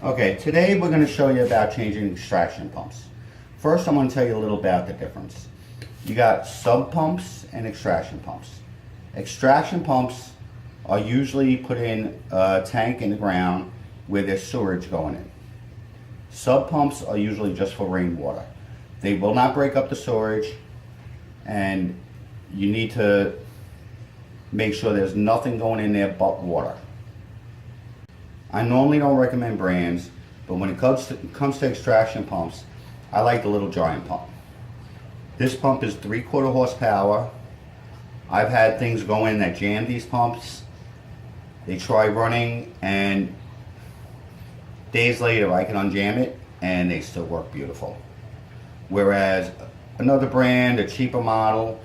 Okay, today we're going to show you about changing extraction pumps. First, I'm going to tell you a little about the difference. You got sub pumps and extraction pumps. Extraction pumps are usually put in a tank in the ground where there's sewage going in. Sub pumps are usually just for rainwater. They will not break up the sewage, and you need to make sure there's nothing going in there but water. I normally don't recommend brands, but when it comes to extraction pumps, I like the little giant pump. This pump is 3/4 horsepower. I've had things go in that jam these pumps. They try running, and days later I can unjam it and they still work beautiful. Whereas another brand, a cheaper model,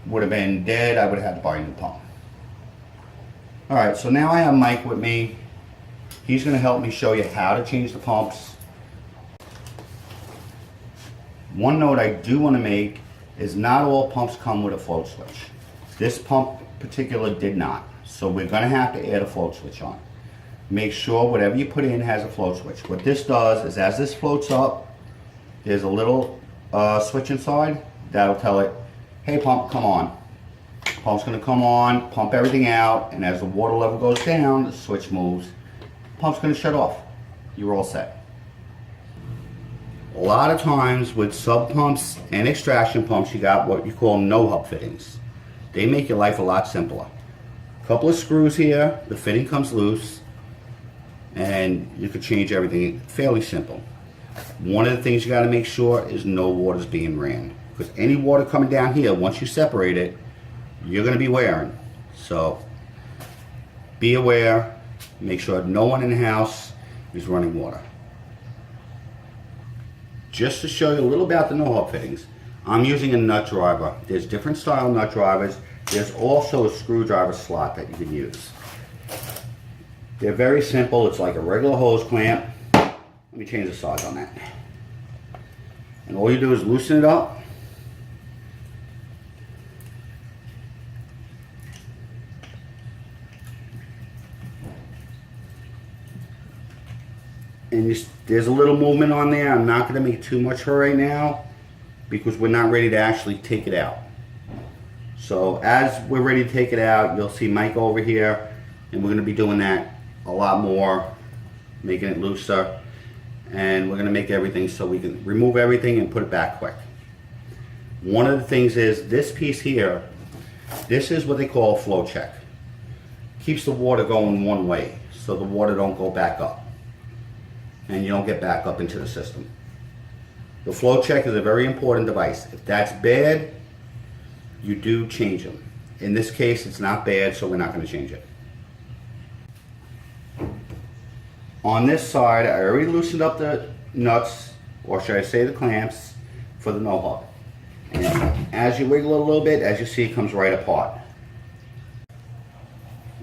would have been dead. I would have had to buy a new pump. Alright, so now I have Mike with me. He's going to help me show you how to change the pumps. One note I do want to make is not all pumps come with a float switch. This pump particular did not, so we're going to have to add a float switch on. Make sure whatever you put in has a float switch. What this does is as this floats up, there's a little switch inside that'll tell it, hey pump, come on. Pump's going to come on, pump everything out, and as the water level goes down, the switch moves. Pump's going to shut off. You're all set. A lot of times with sub pumps and extraction pumps, you got what you call no-hub fittings. They make your life a lot simpler. A couple of screws here, the fitting comes loose, and you can change everything. Fairly simple. One of the things you got to make sure is no water's being ran, because any water coming down here, once you separate it, you're going to be wearing. So be aware. Make sure no one in the house is running water. Just to show you a little about the no-hub fittings, I'm using a nut driver. There's different style nut drivers. There's also a screwdriver slot that you can use. They're very simple. It's like a regular hose clamp. Let me change the size on that. And all you do is loosen it up. And there's a little movement on there. I'm not going to make too much for right now because we're not ready to actually take it out. So as we're ready to take it out, you'll see Mike over here, and we're going to be doing that a lot more, making it looser, and we're going to make everything so we can remove everything and put it back quick. One of the things is this piece here, this is what they call a flow check. Keeps the water going one way so the water don't go back up and you don't get back up into the system. The flow check is a very important device. If that's bad, you do change them. In this case, it's not bad, so we're not going to change it. On this side, I already loosened up the nuts, or should I say the clamps, for the no-hub. And as you wiggle it a little bit, as you see, it comes right apart.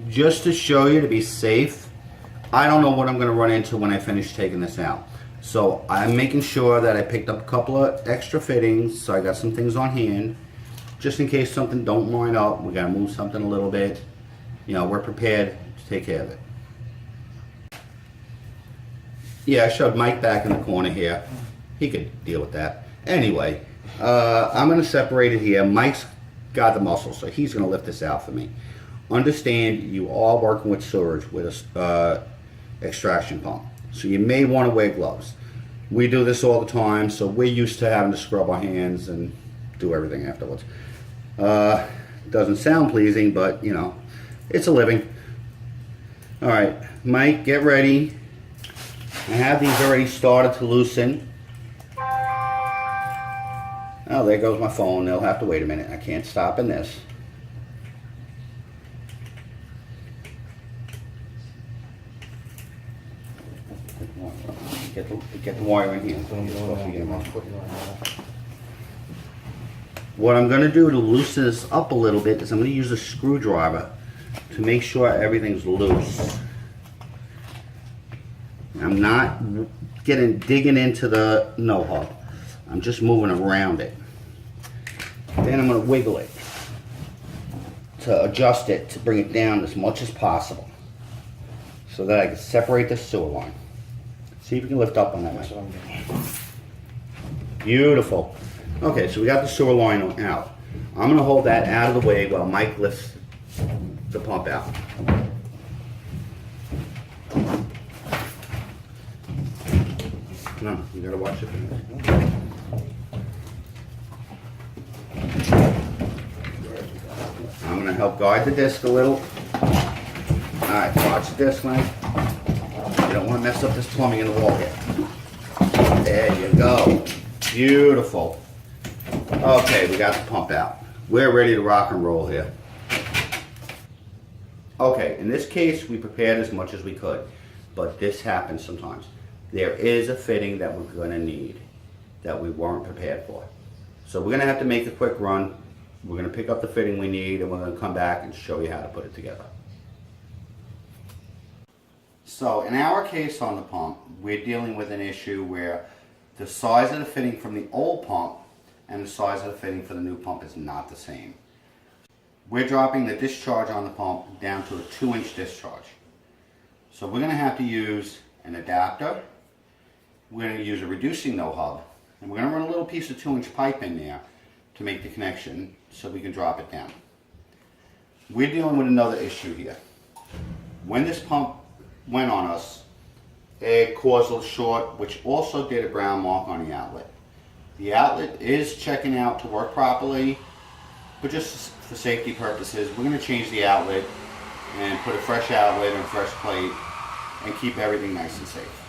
Just to show you, to be safe, I don't know what I'm going to run into when I finish taking this out. So I'm making sure that I picked up a couple of extra fittings, so I got some things on hand. Just in case something don't line up, we got to move something a little bit. You know, we're prepared to take care of it. Yeah, I shoved Mike back in the corner here. He could deal with that. Anyway, I'm going to separate it here. Mike's got the muscle, so he's going to lift this out for me. Understand, you are working with sewage with a extraction pump, so you may want to wear gloves. We do this all the time, so we're used to having to scrub our hands and do everything afterwards. Doesn't sound pleasing, but you know, it's a living. All right, Mike, get ready. I have these already started to loosen. Oh, there goes my phone. They'll have to wait a minute. I can't stop in this. Get the wire in here. What I'm going to do to loosen this up a little bit is I'm going to use a screwdriver to make sure everything's loose. I'm not digging into the no-hub. I'm just moving around it. Then I'm going to wiggle it to adjust it to bring it down as much as possible so that I can separate the sewer line. See if you can lift up on that, That's Mike. what I'm doing. Beautiful. Okay, so we got the sewer line out. I'm gonna hold that out of the way while Mike lifts the pump out. No, you gotta watch it. I'm gonna help guide the disc a little. Alright, watch the disc, Mike. You don't wanna mess up this plumbing in the wall here. There you go. Beautiful. Okay, we got the pump out. We're ready to rock and roll here. Okay, in this case, we prepared as much as we could, but this happens sometimes. There is a fitting that we're gonna need that we weren't prepared for. So we're gonna have to make a quick run. We're gonna pick up the fitting we need and we're gonna come back and show you how to put it together. So in our case on the pump, we're dealing with an issue where the size of the fitting from the old pump and the size of the fitting for the new pump is not the same. We're dropping the discharge on the pump down to a 2-inch discharge. So we're going to have to use an adapter. We're going to use a reducing no hub. And we're going to run a little piece of 2-inch pipe in there to make the connection so we can drop it down. We're dealing with another issue here. When this pump went on us, it caused a short, which also did a brown mark on the outlet. The outlet is checking out to work properly, but just for safety purposes, we're going to change the outlet and put a fresh outlet and fresh plate and keep everything nice and safe.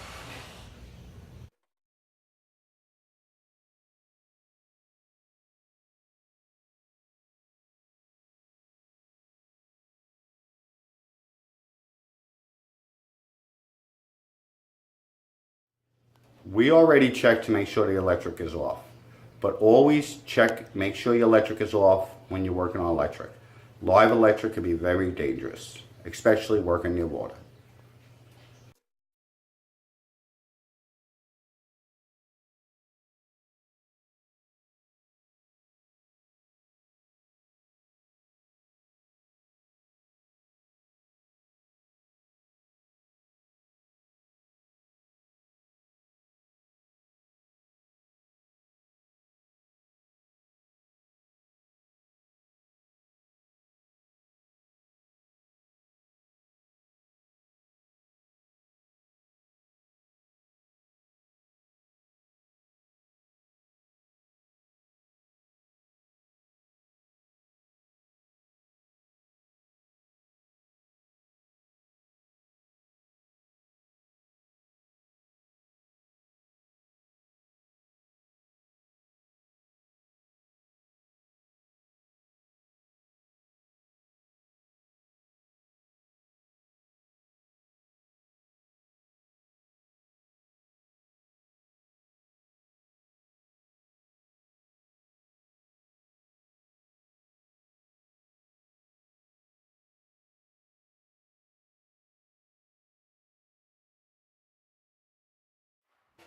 We already checked to make sure the electric is off, but always check, make sure your electric is off when you're working on electric. Live electric can be very dangerous, especially working near water.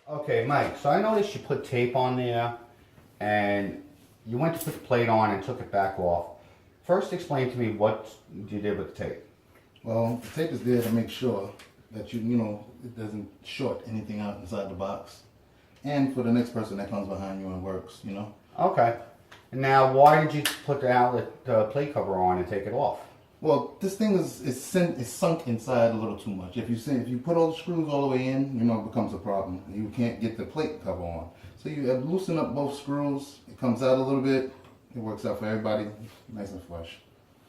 Okay, Mike, so I noticed you put tape on there and you went to put the plate on and took it back off. First explain to me what you did with the tape. Well, the tape is there to make sure that you know, it doesn't short anything out inside the box. And for the next person that comes behind you and works, you know. Okay. Now, why did you put the outlet plate cover on and take it off? Well, this thing is sunk inside a little too much. If you put all the screws all the way in, you know, it becomes a problem. You can't get the plate cover on. So you loosen up both screws. It comes out a little bit. It works out for everybody. Nice and fresh.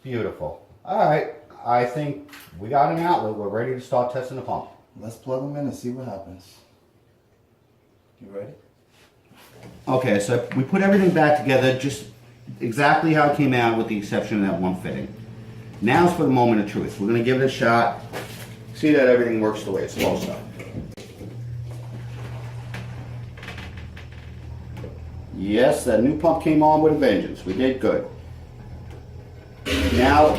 Beautiful. All right. I think we got an outlet. We're ready to start testing the pump. Let's plug them in and see what happens. You ready? Okay, so we put everything back together just exactly how it came out with the exception of that one fitting. Now's for the moment of truth. We're going to give it a shot, see that everything works the way it's supposed to. Yes, that new pump came on with a vengeance. We did good. Now,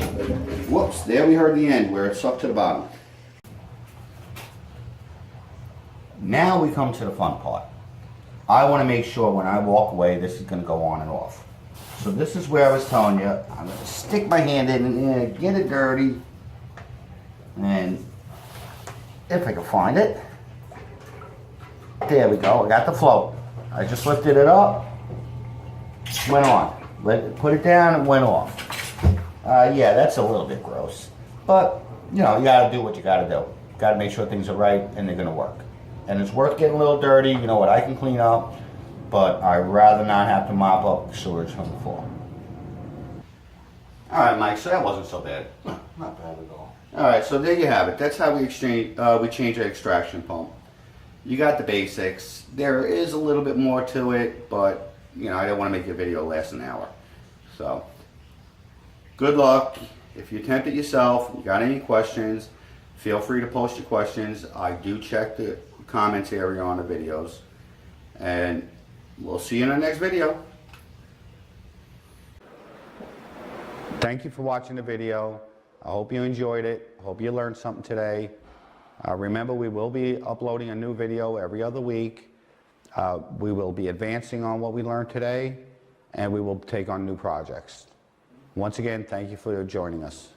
whoops, there we heard the end where it sucked to the bottom. Now we come to the fun part. I want to make sure when I walk away this is going to go on and off. So this is where I was telling you, I'm going to stick my hand in there, get it dirty, and if I can find it, There we go, I got the float. I just lifted it up, went on. Put it down and went off. Yeah, that's a little bit gross. But, you know, you gotta do what you gotta do. Gotta make sure things are right and they're gonna work. And it's worth getting a little dirty, you know what, I can clean up, but I'd rather not have to mop up sewage from the floor. Alright, Mike, so that wasn't so bad. Not bad at all. Alright, so there you have it. That's how we change our extraction pump. You got the basics. There is a little bit more to it, but you know, I don't want to make your video last an hour. So, good luck. If you attempt it yourself, you got any questions, feel free to post your questions. I do check the comments area on the videos. And we'll see you in our next video. Thank you for watching the video. I hope you enjoyed it. I hope you learned something today. Remember, we will be uploading a new video every other week. We will be advancing on what we learned today, and we will take on new projects. Once again, thank you for joining us.